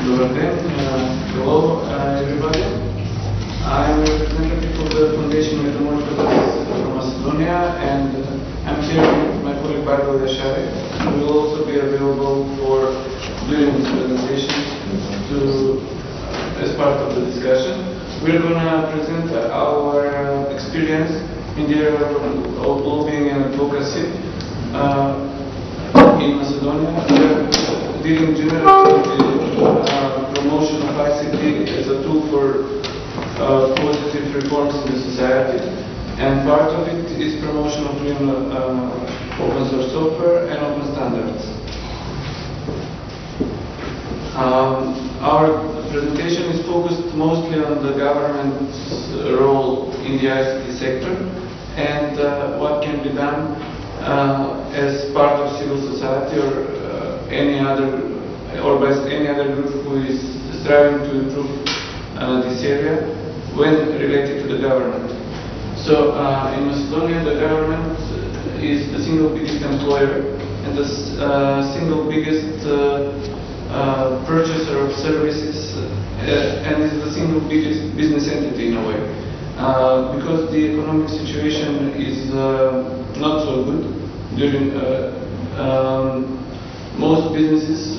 Hello, everybody. I'm a representative of the Foundation Metamorphosis from Macedonia, and I'm here with my colleague Bardil Yašari, who will also be available for doing this presentation as part of the discussion. We're going to present our experience in the area of lobbying and advocacy in Macedonia. We're dealing generally with the promotion of ICT as a tool for positive reforms in the society, and part of it is promotion of open source software and open standards. Our presentation is focused mostly on the government's role in the ICT sector and what can be done as part of civil society or any other group who is striving to improve this area when related to the government. So in Macedonia, the government is the single biggest employer and the single biggest purchaser of services and is the single biggest business entity in a way. Because the economic situation is not so good during most businesses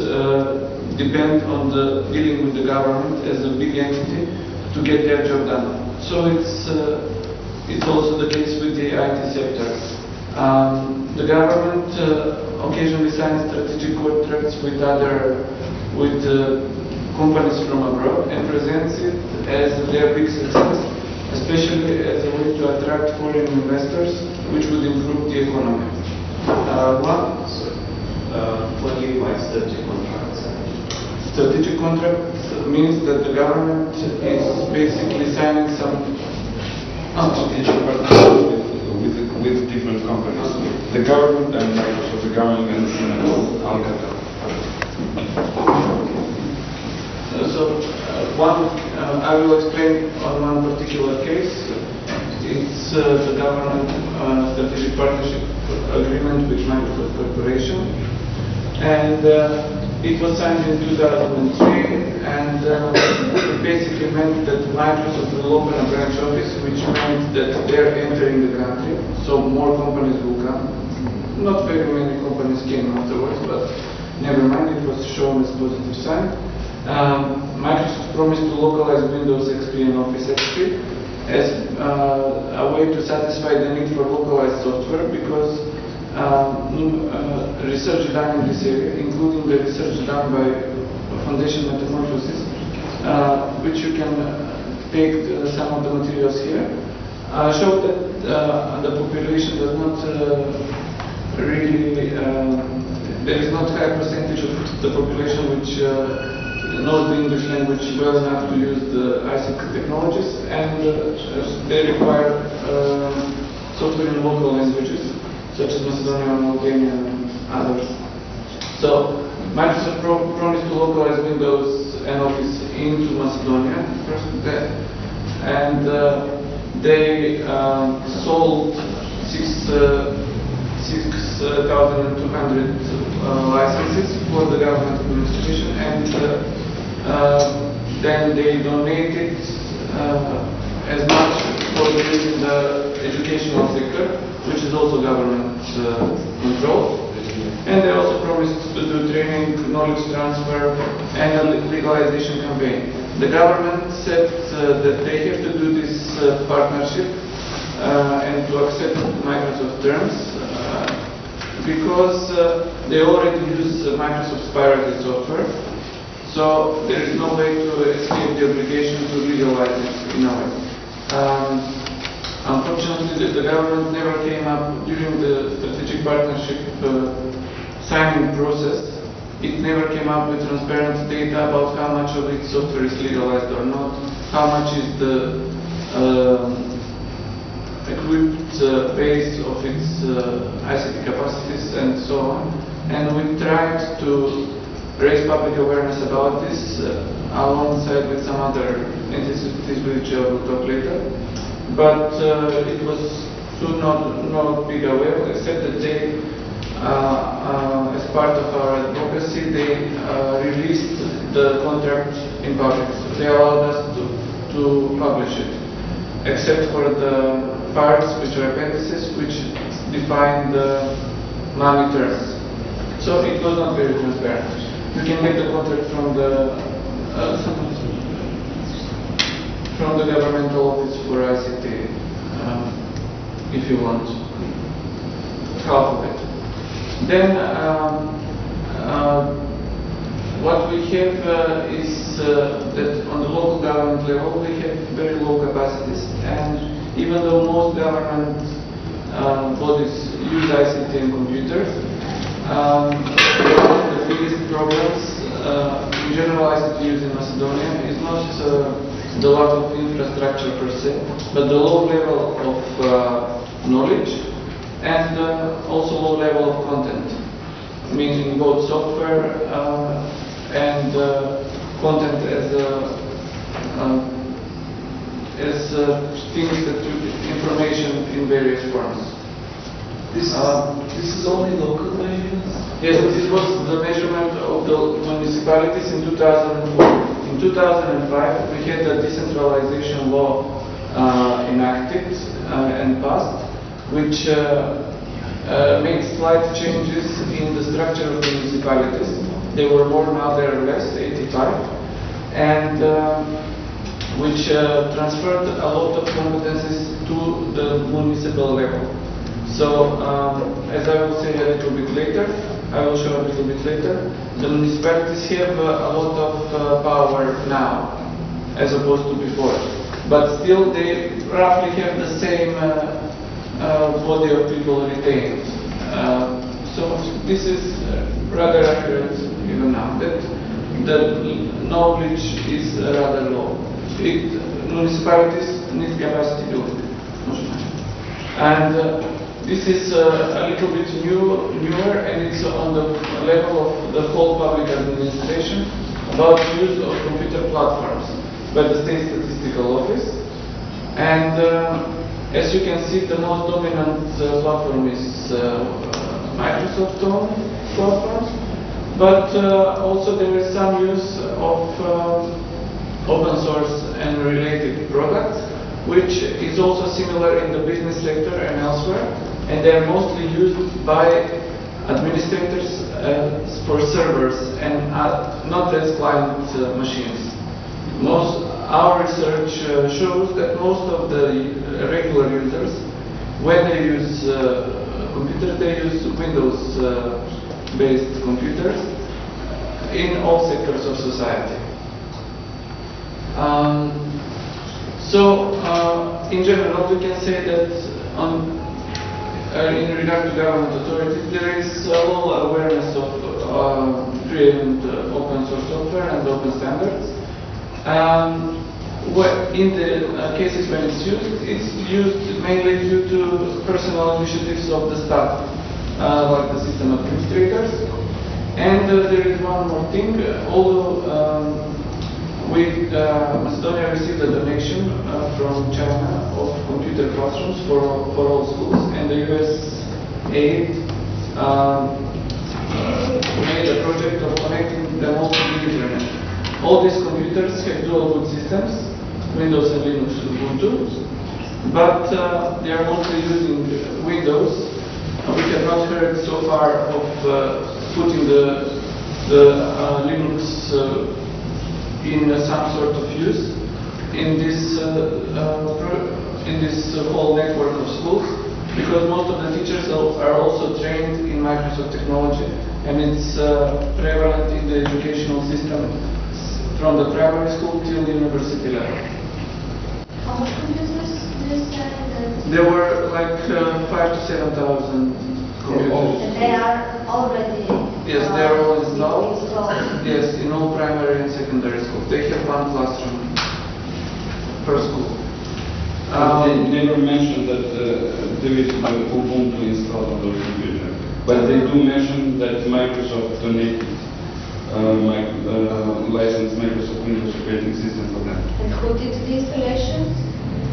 depend on dealing with the government as a big entity to get their job done. So it's also the case with the IT sector. The government occasionally signs strategic contracts with companies from abroad and presents it as their big success, especially as a way to attract foreign investors, which would improve the economy. What do you mean by strategic contracts? Strategic contract means that the government is basically signing some strategic partnerships with different companies. The government and Microsoft, the government and Alcatel. I will explain on one particular case. It's the government strategic partnership agreement with Microsoft Corporation, and it was signed in 2003, and it basically meant that Microsoft will open a branch office, which meant that they're entering the country, so more companies will come. Not very many companies came afterwards, but never mind, it was shown as a positive sign. Microsoft promised to localize Windows XP and Office XP as a way to satisfy the need for localized software, because research done in this area, including the research done by Foundation Metamorphosis, which you can take some of the materials here, showed that the population does not really, there is not a high percentage of the population which knows the English language well enough to use the ICT technologies, and they require software in local languages, such as Macedonian, Albanian, and others. So Microsoft promised to localize Windows and Office into Macedonia first, and they sold 6,200 licenses for the government administration, and then they donated as much for the use in the educational sector, which is also government control. And they also promised to do training, knowledge transfer, and a legalization campaign. The government said that they have to do this partnership and to accept Microsoft terms because they already use Microsoft's pirated software. So there is no way to escape the obligation to legalize it in a way. Unfortunately, the government never came up during the strategic partnership signing process. It never came up with transparent data about how much of its software is legalized or not, how much is the equipped base of its ICT capacities, and so on. And we tried to raise public awareness about this alongside with some other entities which I will talk later. But it was soon not big aware, except that they, as part of our advocacy, they released the contract in public. They allowed us to publish it, except for the parts which are appendices, which define the money terms. So it was not very transparent. You can get the contract from the governmental office for ICT if you want half of it. Then what we have is that on the local government level we have very low capacities, and even though most government bodies use ICT and computers, one of the biggest problems in general ICT use in Macedonia is not the lack of infrastructure per se, but the low level of knowledge and also low level of content, meaning both software and content as things that information in various forms. This is only local measurements? Yes, this was the measurement of the municipalities in 2004. In 2005, we had the decentralization law enacted and passed, which made slight changes in the structure of the municipalities. They were more, now they are less, 85, and which transferred a lot of competencies to the municipal level. So, as I will say a little bit later, I will show a little bit later, the municipalities have a lot of power now, as opposed to before. But still, they roughly have the same body of people retained. So this is rather accurate even now, that the knowledge is rather low. Municipalities need capacity building. And this is a little bit newer, and it's on the level of the whole public administration about use of computer platforms by the State Statistical Office. And as you can see, the most dominant platform is Microsoft platforms, but also there is some use of open source and related products, which is also similar in the business sector and elsewhere, and they are mostly used by administrators for servers and not as client machines. Our research shows that most of the regular users, when they use computers, they use Windows-based computers in all sectors of society. In general, we can say that in regard to government authorities, there is a low awareness of creating open source software and open standards. In the cases when it's used mainly due to personal initiatives of the staff, like the system administrators. And there is one more thing. Although Macedonia received a donation from China of computer classrooms for all schools, and the US aid made a project of connecting them all to the internet. All these computers have dual boot systems, Windows and Linux Ubuntu, but they are mostly using Windows. We have not heard so far of putting the Linux in some sort of use in this whole network of schools, because most of the teachers are also trained in Microsoft technology, and it's prevalent in the educational system from the primary school till the university level. How much computers do you say that? There were like 5,000 to 7,000 computers. And they are already Yes, they are all installed. installed. Yes, in all primary and secondary schools. They have one classroom per school. They never mentioned that there is Ubuntu installed on those computers, but they do mention that Microsoft donated licensed Microsoft Windows operating system for them. And who did the installations?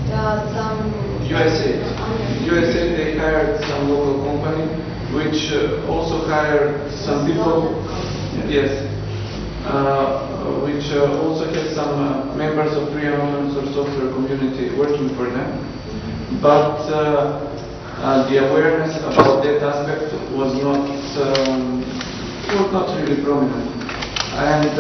Some USA, they hired some local company, which also hired some people. Yes. which also has some members of free and open source software community working for them. But the awareness about that aspect was not really prominent. And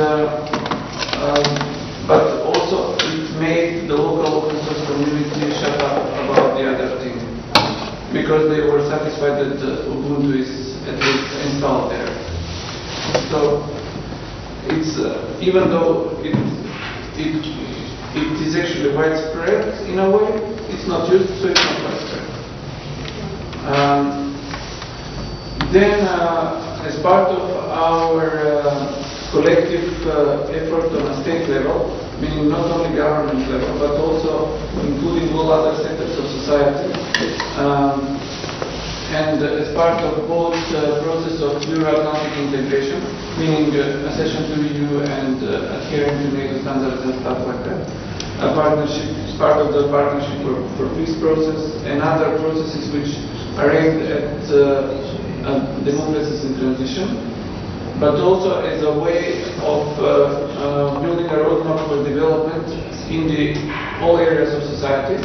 but also it made the local open source community shut up about the other thing, because they were satisfied that Ubuntu is at least installed there. So it's even though it is actually widespread in a way, it's not used, so it's not widespread. Then, as part of our collective effort on a state level, meaning not only government level, but also including all other sectors of society, and as part of both process of Euro-Atlantic integration, meaning accession to EU and adhering to NATO standards and stuff like that, a partnership, part of the partnership for peace process, and other processes which are aimed at democracies in transition, but also as a way of building a roadmap for development in all areas of society.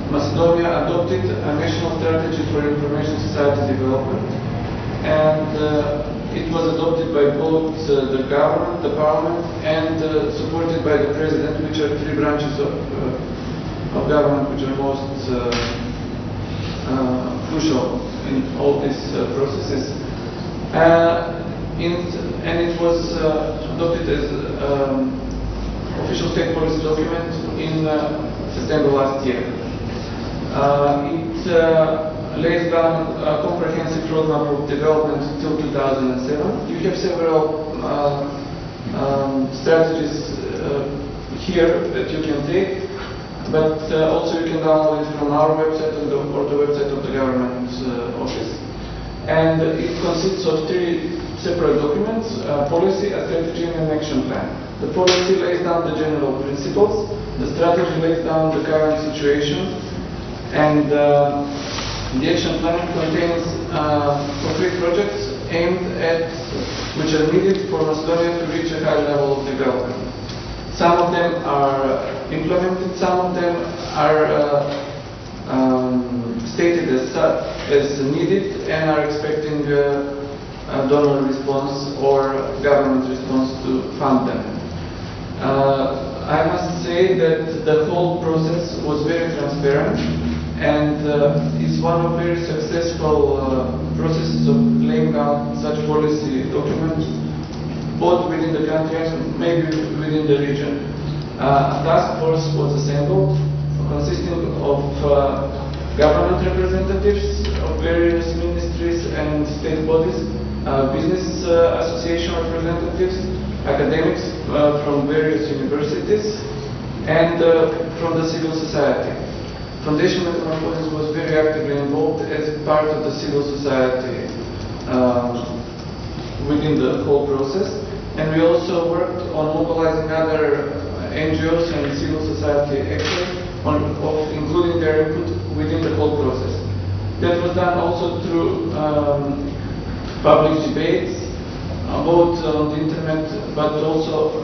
Macedonia adopted a national strategy for information society development, and it was adopted by both the government, the parliament, and supported by the president, which are three branches of government which are most crucial in all these processes. And it was adopted as official state policy document in September last year. It lays down a comprehensive roadmap of development till 2007. You have several strategies here that you can take, but also you can download it from our website or the website of the government office. And it consists of three separate documents: policy, a strategy, and an action plan. The policy lays down the general principles, the strategy lays down the current situation, and the action plan contains concrete projects aimed at which are needed for Macedonia to reach a high level of development. Some of them are implemented, some of them are stated as needed and are expecting a donor response or government response to fund them. I must say that the whole process was very transparent, and is one of very successful processes of laying down such policy documents, both within the country and maybe within the region. A task force was assembled consisting of government representatives of various ministries and state bodies, business association representatives, academics from various universities, and from the civil society. Foundation Metamorphosis was very actively involved as part of the civil society within the whole process, and we also worked on mobilizing other NGOs and civil society actors, including their input within the whole process. That was done also through public debates, both on the internet, but also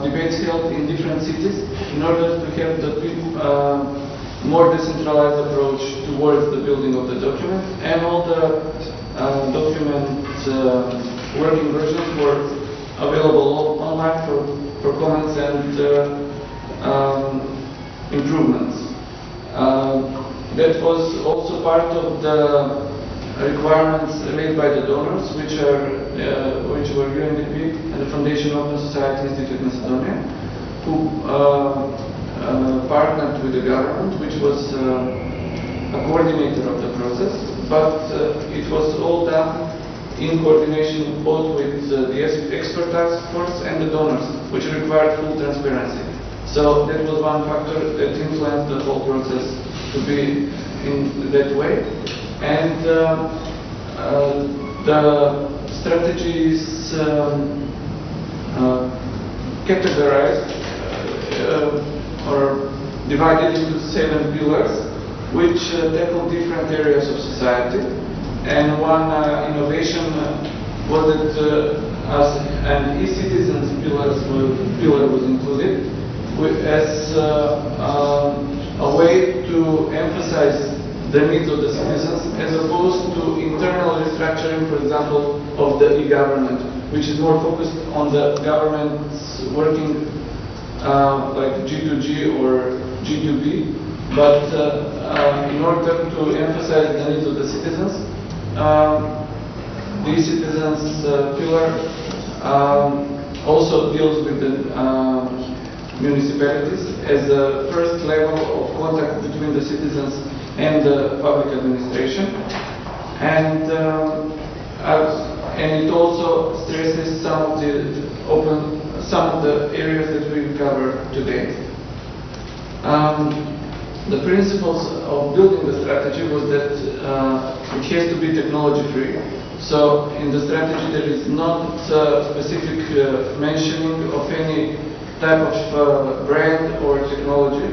debates held in different cities in order to have the more decentralized approach towards the building of the document, and all the document working versions were available online for comments and improvements. That was also part of the requirements laid by the donors, which were UNDP and the Foundation Open Society Institute Macedonia, who partnered with the government, which was a coordinator of the process, but it was all done in coordination both with the expert task force and the donors, which required full transparency. So that was one factor that influenced the whole process to be in that way. And the strategy is categorized or divided into 7 pillars, which tackle different areas of society. And one innovation was that as an e-citizens pillar was included as a way to emphasize the needs of the citizens as opposed to internal restructuring, for example, of the e-government, which is more focused on the government's working like G2G or G2B. But in order to emphasize the needs of the citizens, the citizens pillar also deals with the municipalities as the first level of contact between the citizens and the public administration, and it also stresses some of the areas that we covered today. The principles of building the strategy was that it has to be technology free. So in the strategy there is not specific mentioning of any type of brand or technology,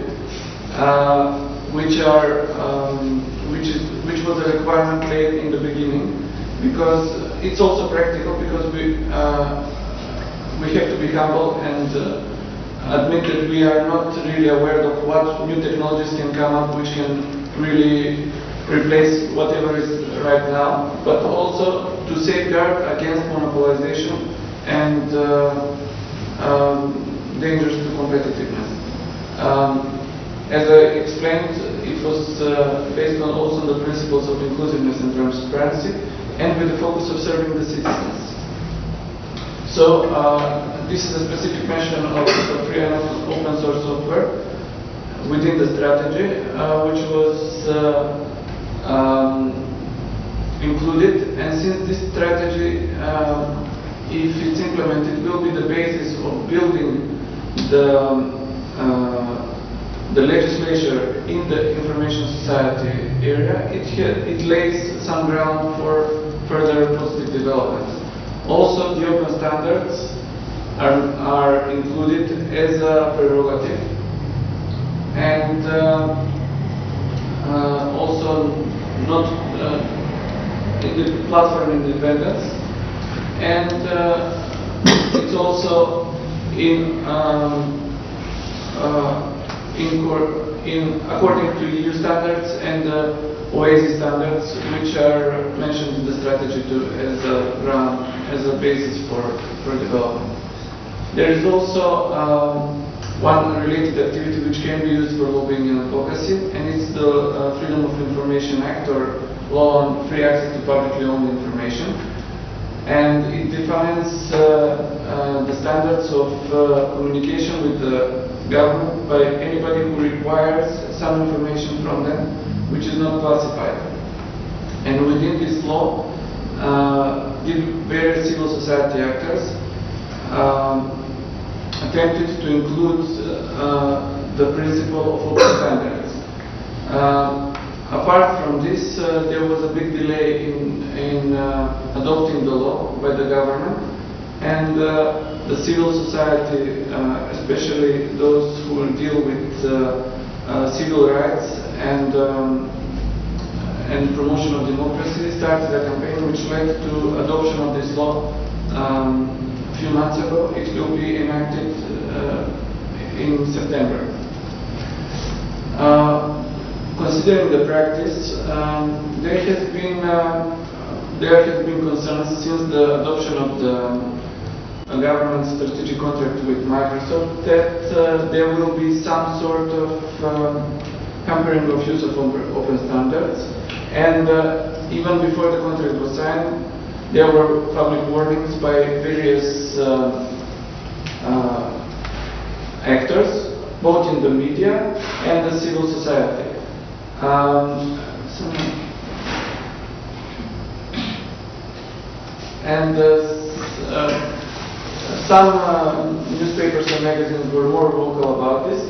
which was a requirement made in the beginning, because it's also practical, because we have to be humble and admit that we are not really aware of what new technologies can come up which can really replace whatever is right now, but also to safeguard against monopolization and dangers to competitiveness. As I explained, it was based on also the principles of inclusiveness and transparency, and with the focus of serving the citizens. So this is a specific mention of free and open source software within the strategy, which was included. And since this strategy, if it's implemented, will be the basis of building the legislature in the information society area, it lays some ground for further positive developments. Also, the open standards are included as a prerogative, and also not in the platform independence, and it's also according to EU standards and OASI standards, which are mentioned in the strategy as a basis for development. There is also one related activity which can be used for lobbying and advocacy, and it's the Freedom of Information Act, or Law on Free Access to Publicly Owned Information. And it defines the standards of communication with the government by anybody who requires some information from them which is not classified. And within this law, the various civil society actors attempted to include the principle of open standards. Apart from this, there was a big delay in adopting the law by the government, and the civil society, especially those who deal with civil rights and promotion of democracy, started a campaign which led to adoption of this law a few months ago. It will be enacted in September. Considering the practice, there has been concerns since the adoption of the government strategic contract with Microsoft that there will be some sort of hampering of use of open standards. And even before the contract was signed, there were public warnings by various actors, both in the media and the civil society. Some newspapers and magazines were more vocal about this,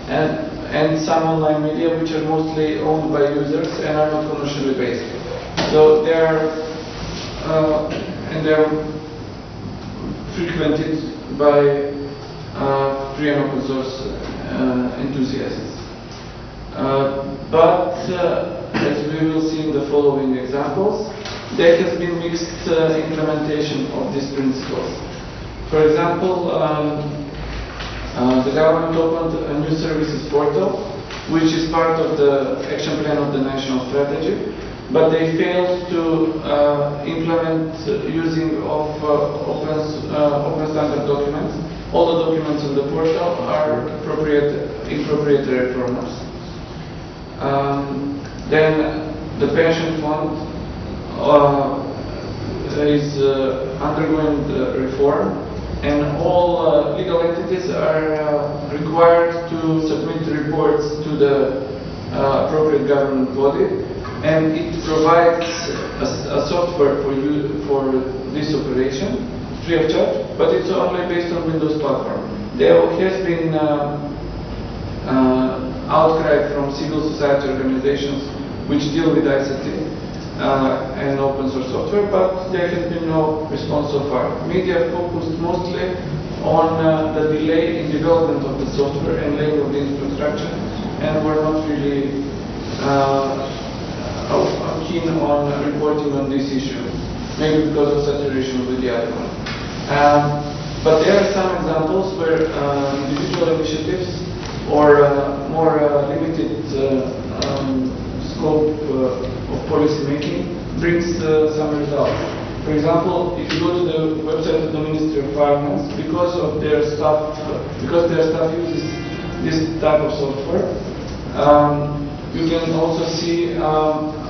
and some online media which are mostly owned by users and are not commercially based. So they are frequented by free and open source enthusiasts. But as we will see in the following examples, there has been mixed implementation of these principles. For example, the government opened a new services portal, which is part of the action plan of the national strategy, but they failed to implement using of open standard documents. All the documents on the portal are in proprietary formats. Then the pension fund is undergoing reform, and all legal entities are required to submit reports to the appropriate government body, and it provides a software for this operation free of charge, but it's only based on Windows platform. There has been outcry from civil society organizations which deal with ICT and open source software, but there has been no response so far. Media focused mostly on the delay in development of the software and laying of the infrastructure, and were not really keen on reporting on this issue, maybe because of saturation with the other one. But there are some examples where individual initiatives or more limited scope of policy making brings some results. For example, if you go to the website of the Ministry of Finance, because their staff uses this type of software, you can also see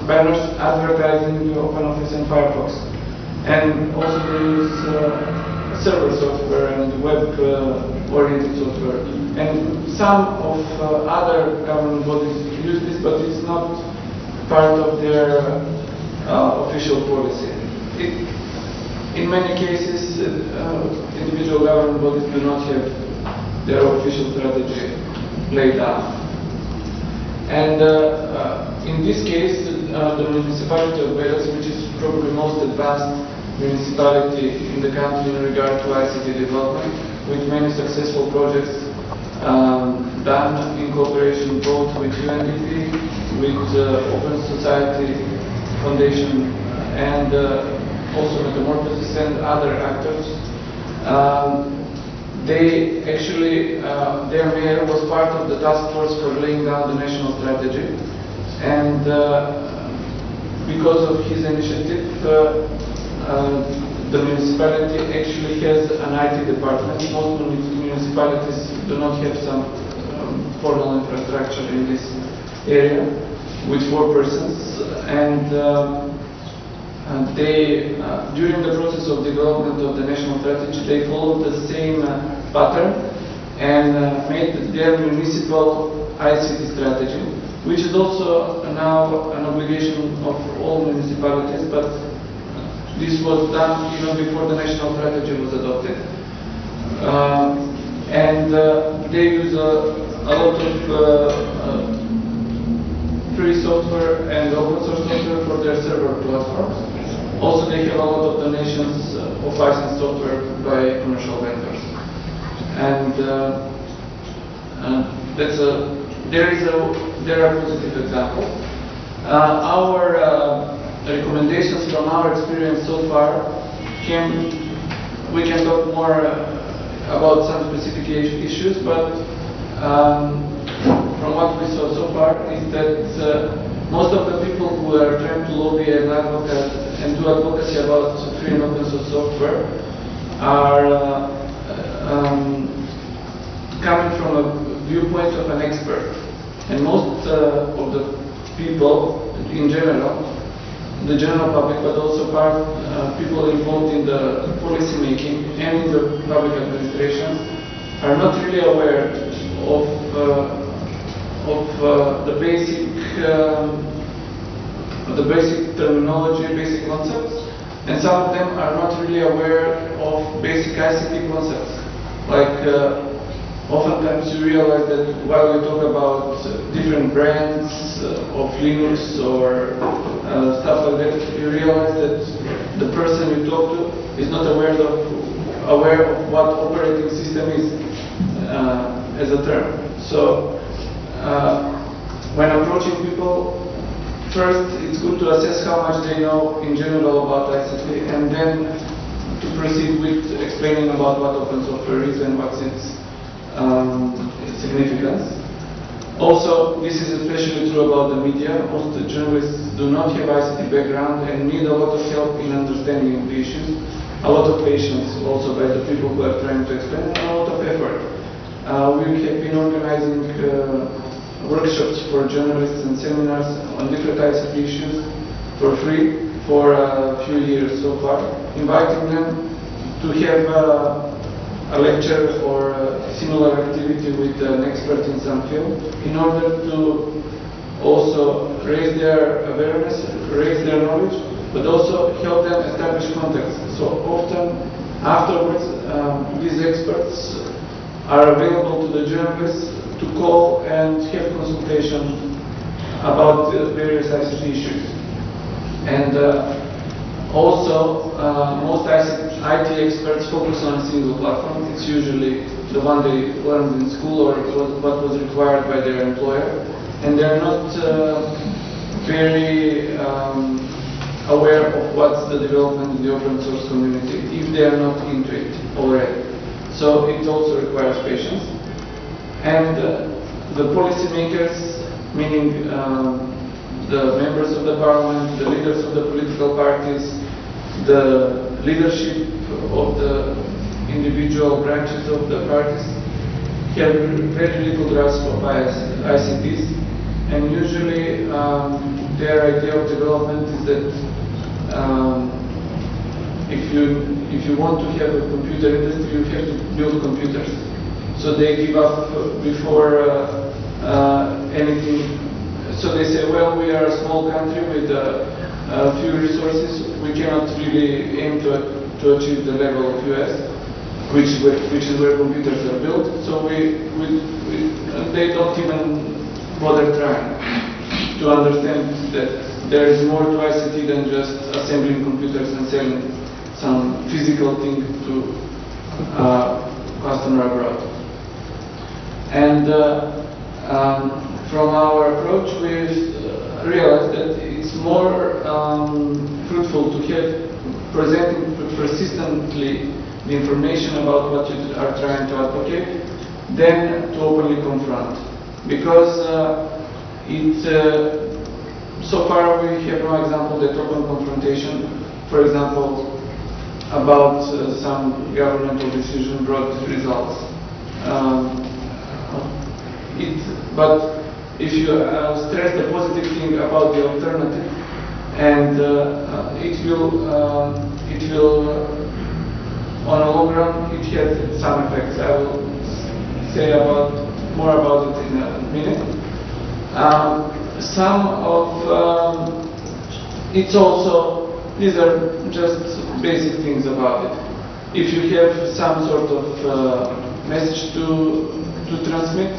banners advertising the OpenOffice and Firefox, and also they use server software and web-oriented software. And some of other government bodies use this, but it's not part of their official policy. In many cases, individual government bodies do not have their official strategy laid out. And in this case, the municipality of Belarus, which is probably most advanced municipality in the country in regard to ICT development, with many successful projects done in cooperation both with UNDP, with Open Society Foundation, and also Metamorphosis and other actors. They actually, their mayor was part of the task force for laying down the national strategy, and because of his initiative, the municipality actually has an IT department. Most municipalities do not have some formal infrastructure in this area with 4 persons, and they, during the process of development of the national strategy, they followed the same pattern and made their municipal ICT strategy, which is also now an obligation of all municipalities, but this was done even before the national strategy was adopted. And they use a lot of free software and open source software for their server platforms. Also, they have a lot of donations of licensed software by commercial vendors. And there are positive examples. Our recommendations from our experience so far we can talk more about some specific issues, but from what we saw so far is that most of the people who are trying to lobby and advocate and do advocacy about free and open source software are coming from a viewpoint of an expert. And most of the people in general, the general public, but also people involved in the policy making and in the public administration, are not really aware of the basic terminology, basic concepts, and some of them are not really aware of basic ICT concepts. Like oftentimes you realize that while you talk about different brands of Linux or stuff like that, you realize that the person you talk to is not aware of what operating system is as a term. So when approaching people, first it's good to assess how much they know in general about ICT, and then to proceed with explaining about what open software is and what's its significance. Also, this is especially true about the media. Most journalists do not have ICT background and need a lot of help in understanding the issues, a lot of patience also by the people who are trying to explain, and a lot of effort. We have been organizing workshops for journalists and seminars on different ICT issues for free for a few years so far, inviting them to have a lecture or a similar activity with an expert in some field in order to also raise their awareness, raise their knowledge, but also help them establish contacts. So often afterwards these experts are available to the journalists to call and have consultation about the various ICT issues. And also, most IT experts focus on a single platform. It's usually the one they learned in school or what was required by their employer. And they're not very aware of what's the development in the open source community if they are not into it already. So it also requires patience. And the policymakers, meaning the members of the parliament, the leaders of the political parties, the leadership of the individual branches of the parties have very little grasp of ICTs, and usually their idea of development is that if you want to have a computer industry, you have to build computers. So they give up before anything. So they say, well, we are a small country with a few resources. We cannot really aim to achieve the level of US, which is where computers are built. So they don't even bother trying to understand that there is more to ICT than just assembling computers and selling some physical thing to customer abroad. And from our approach, we've realized that it's more fruitful to have presenting persistently the information about what you are trying to advocate than to openly confront. Because so far we have no example that open confrontation, for example, about some governmental decision brought results. But if you stress the positive thing about the alternative, and it will on a long run, it has some effects. I will say more about it in a minute. Some of it's also, these are just basic things about it. If you have some sort of message to transmit,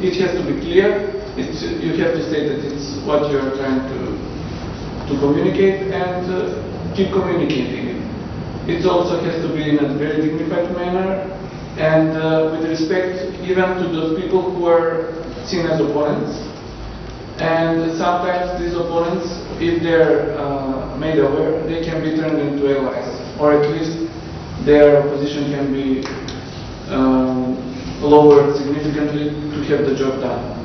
it has to be clear. You have to say that it's what you are trying to communicate, and keep communicating it. It also has to be in a very dignified manner and with respect even to those people who are seen as opponents. And sometimes these opponents, if they're made aware, they can be turned into allies, or at least their position can be lowered significantly to have the job done.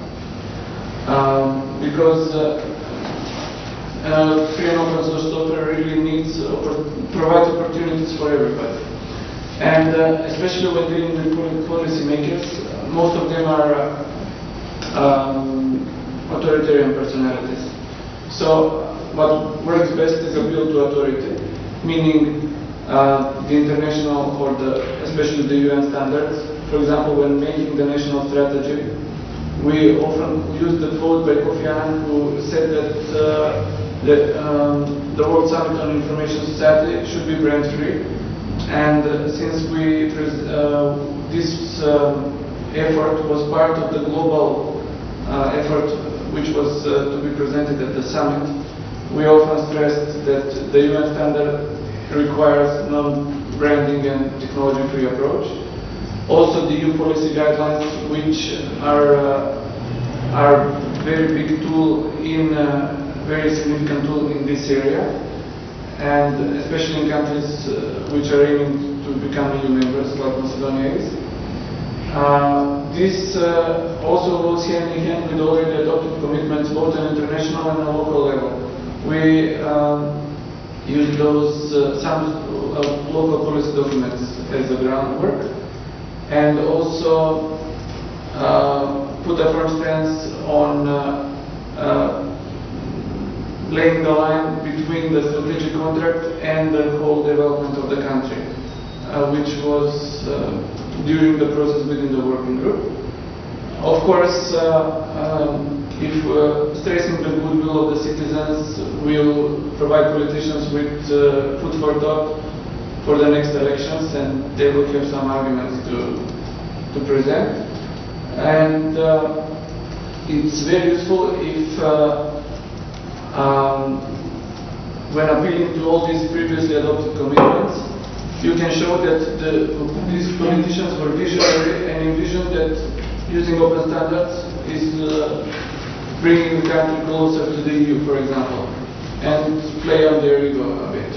Because free and open source software really needs provides opportunities for everybody. And especially when dealing with policy makers, most of them are authoritarian personalities. So what works best is appeal to authority, meaning the international or especially the UN standards. For example, when making the national strategy, we often use the quote by Kofi Annan, who said that the World Summit on Information Society should be brand-free. And since this effort was part of the global effort which was to be presented at the summit, we often stressed that the UN standard requires non-branding and technology-free approach. Also, the EU policy guidelines, which are very big tool very significant tool in this area, and especially in countries which are aiming to become EU members, like Macedonia is. This also goes hand in hand with already adopted commitments both on international and on local level. We use those some local policy documents as a groundwork, and also put a firm stance on laying the line between the strategic contract and the whole development of the country, which was during the process within the working group. Of course, if stressing the goodwill of the citizens will provide politicians with food for thought for the next elections, and they will have some arguments to present. And it's very useful if when appealing to all these previously adopted commitments, you can show that these politicians were visionary and envisioned that using open standards is bringing the country closer to the EU, for example, and play on their ego a bit.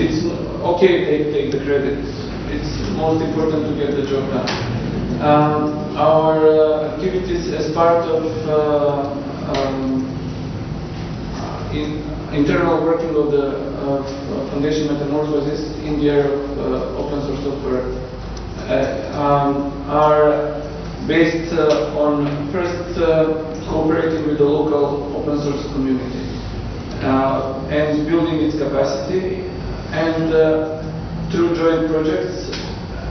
It's okay they take the credit. It's most important to get the job done. Our activities as part of internal working of the Foundation Metamorphosis in the area of open source software are based on first cooperating with the local open source community and building its capacity, and through joint projects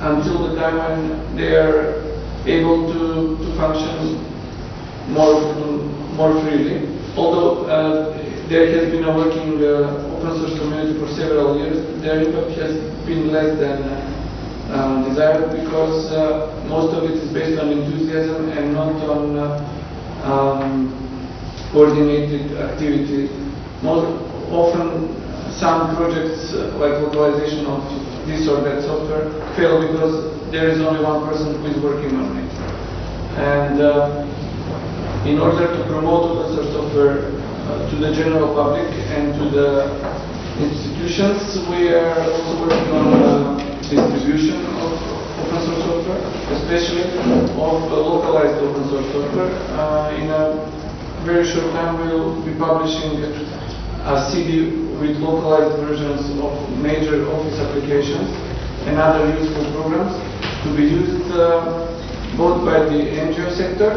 until the time when they are able to function more freely. Although there has been a working open source community for several years, their impact has been less than desired, because most of it is based on enthusiasm and not on coordinated activity. Often some projects like localization of this or that software fail because there is only one person who is working on it. And in order to promote open source software to the general public and to the institutions, we are also working on distribution of open source software, especially of localized open source software. In a very short time we will be publishing a CD with localized versions of major office applications and other useful programs to be used both by the NGO sector,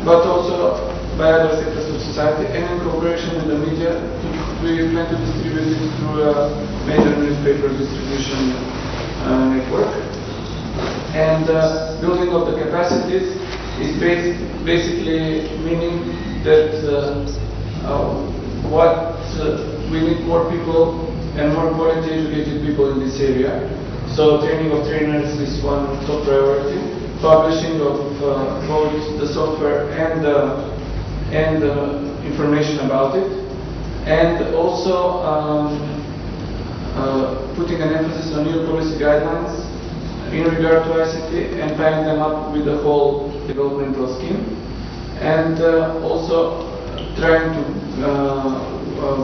but also by other sectors of society, and in cooperation with the media. We plan to distribute it through a major newspaper distribution network. And building of the capacities is basically meaning that we need more people and more quality educated people in this area. So training of trainers is one top priority. Publishing of both the software and information about it, and also putting an emphasis on new policy guidelines in regard to ICT and tying them up with the whole developmental scheme, and also trying to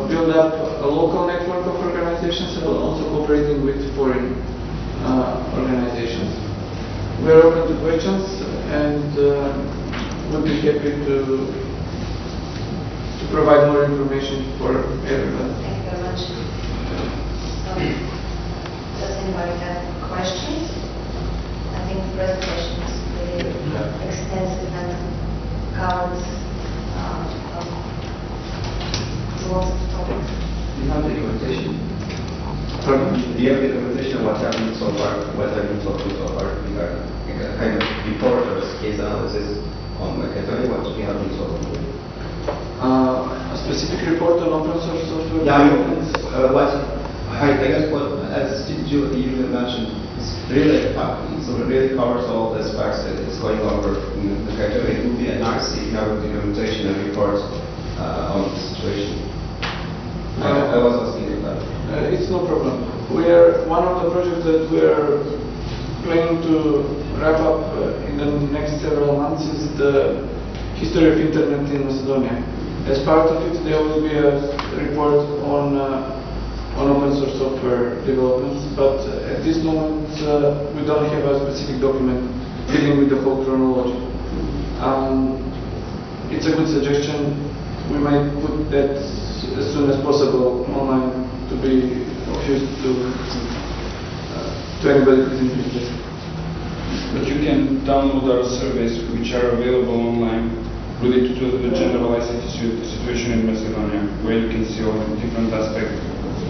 build up a local network of organizations and also cooperating with foreign organizations. We are open to questions and would be happy to provide more information for everyone. Thank you very much. Does anybody have questions? I think the presentation is really extensive and covers lots of topics. Do you have the documentation? Pardon? Do you have the documentation of what happened so far? What have you talked so far? A kind of report or case analysis on Macedony, what you have been talking about? A specific report on open source software? Yeah, I guess what, as you mentioned, it's really it really covers all the aspects that is going over in Macedony. It would be nice if you have a documentation and report on the situation. I was asking about that. It's no problem. We are one of the projects that we are planning to wrap up in the next several months is the history of internet in Macedonia. As part of it, there will be a report on open source software developments, but at this moment we don't have a specific document dealing with the whole chronology. It's a good suggestion. We might put that as soon as possible online to be of use to anybody who is interested. But you can download our surveys which are available online related to the general ICT situation in Macedonia, where you can see all the different aspects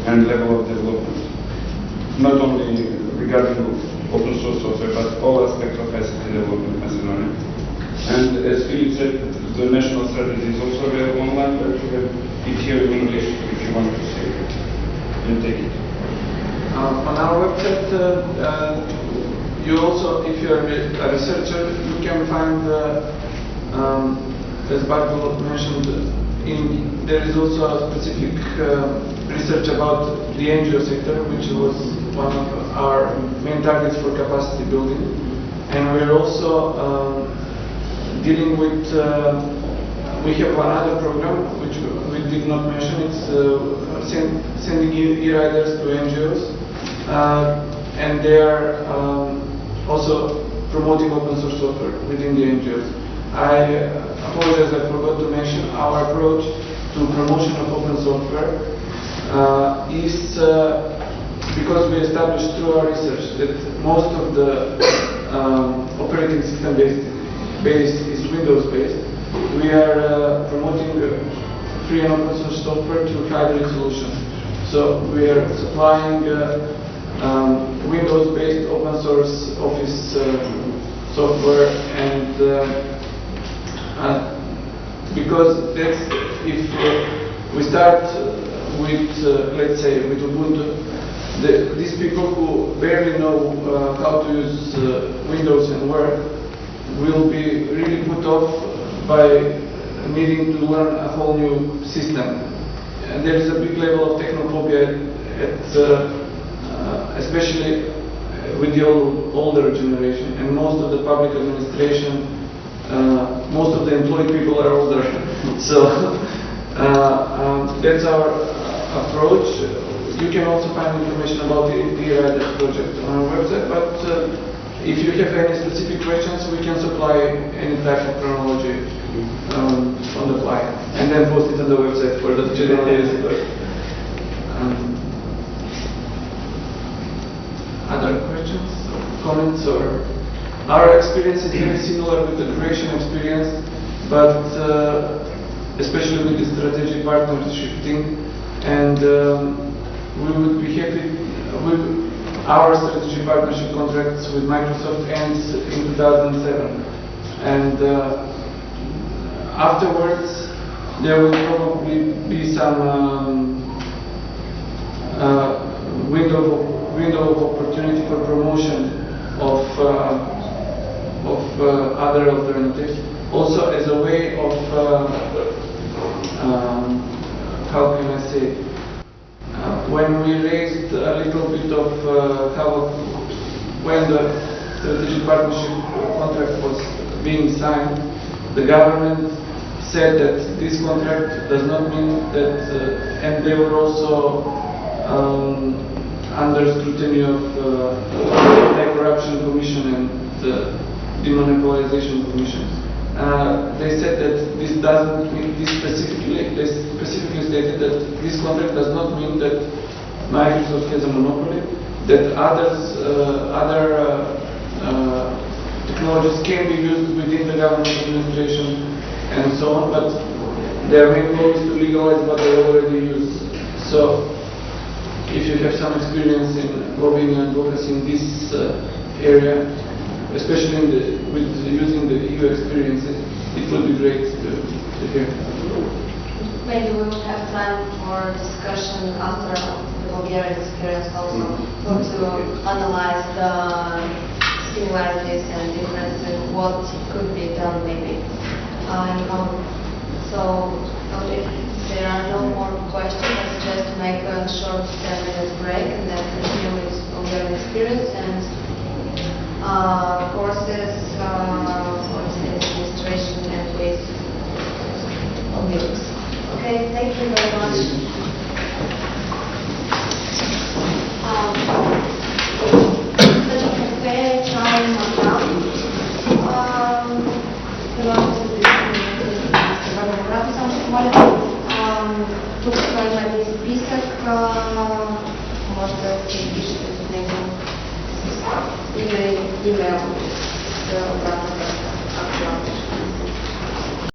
and level of development. Not only regarding open source software, but all aspects of ICT development in Macedonia. And as Philip said, the national strategy is also available online, but you have it here in English if you want to see it and take it. On our website, you also, if you're a researcher, you can find, as Bardil mentioned, there is also a specific research about the NGO sector, which was one of our main targets for capacity building. And we're also dealing with, we have another program which we did not mention. It's sending e-riders to NGOs, and they are also promoting open source software within the NGOs. I apologize, I forgot to mention our approach to promotion of open software is because we established through our research that most of the operating system based is Windows based. We are promoting free and open source software through hybrid solutions. So we are supplying Windows based open source Office software, and because that's, if we start with let's say with Ubuntu, these people who barely know how to use Windows and Word will be really put off by needing to learn a whole new system. And there is a big level of technophobia especially with the older generation, and most of the public administration, most of the employed people are older. So that's our approach. You can also find information about the e-riders project on our website, but if you have any specific questions, we can supply any type of chronology on the fly, and then post it on the website for the general users. Other questions, comments, or our experience is very similar with the Croatian experience, but especially with the strategic partnership thing, and we would be happy with our strategic partnership contracts with Microsoft ends in 2007, and afterwards there will probably be some window of opportunity for promotion of other alternatives, also as a way of how can I say, when we raised a little bit of when the strategic partnership contract was being signed, the government said that this contract does not mean that, and they were also under scrutiny of the Anti-Corruption Commission and the Demonopolization Commission. They said that this doesn't mean, they specifically stated that this contract does not mean that Microsoft has a monopoly, that other technologies can be used within the government administration and so on, but their main goal is to legalize what they already use. So if you have some experience in lobbying and advocacy in this area, especially with using the EU experiences, it would be great to hear. Maybe we will have time for discussion after the Bulgarian experience also, to analyze the similarities and differences and what could be done maybe. So if there are no more questions, I suggest to make a short 10-minute break and then continue with Bulgarian experience and courses for state administration and with пишете с него имейл за обратна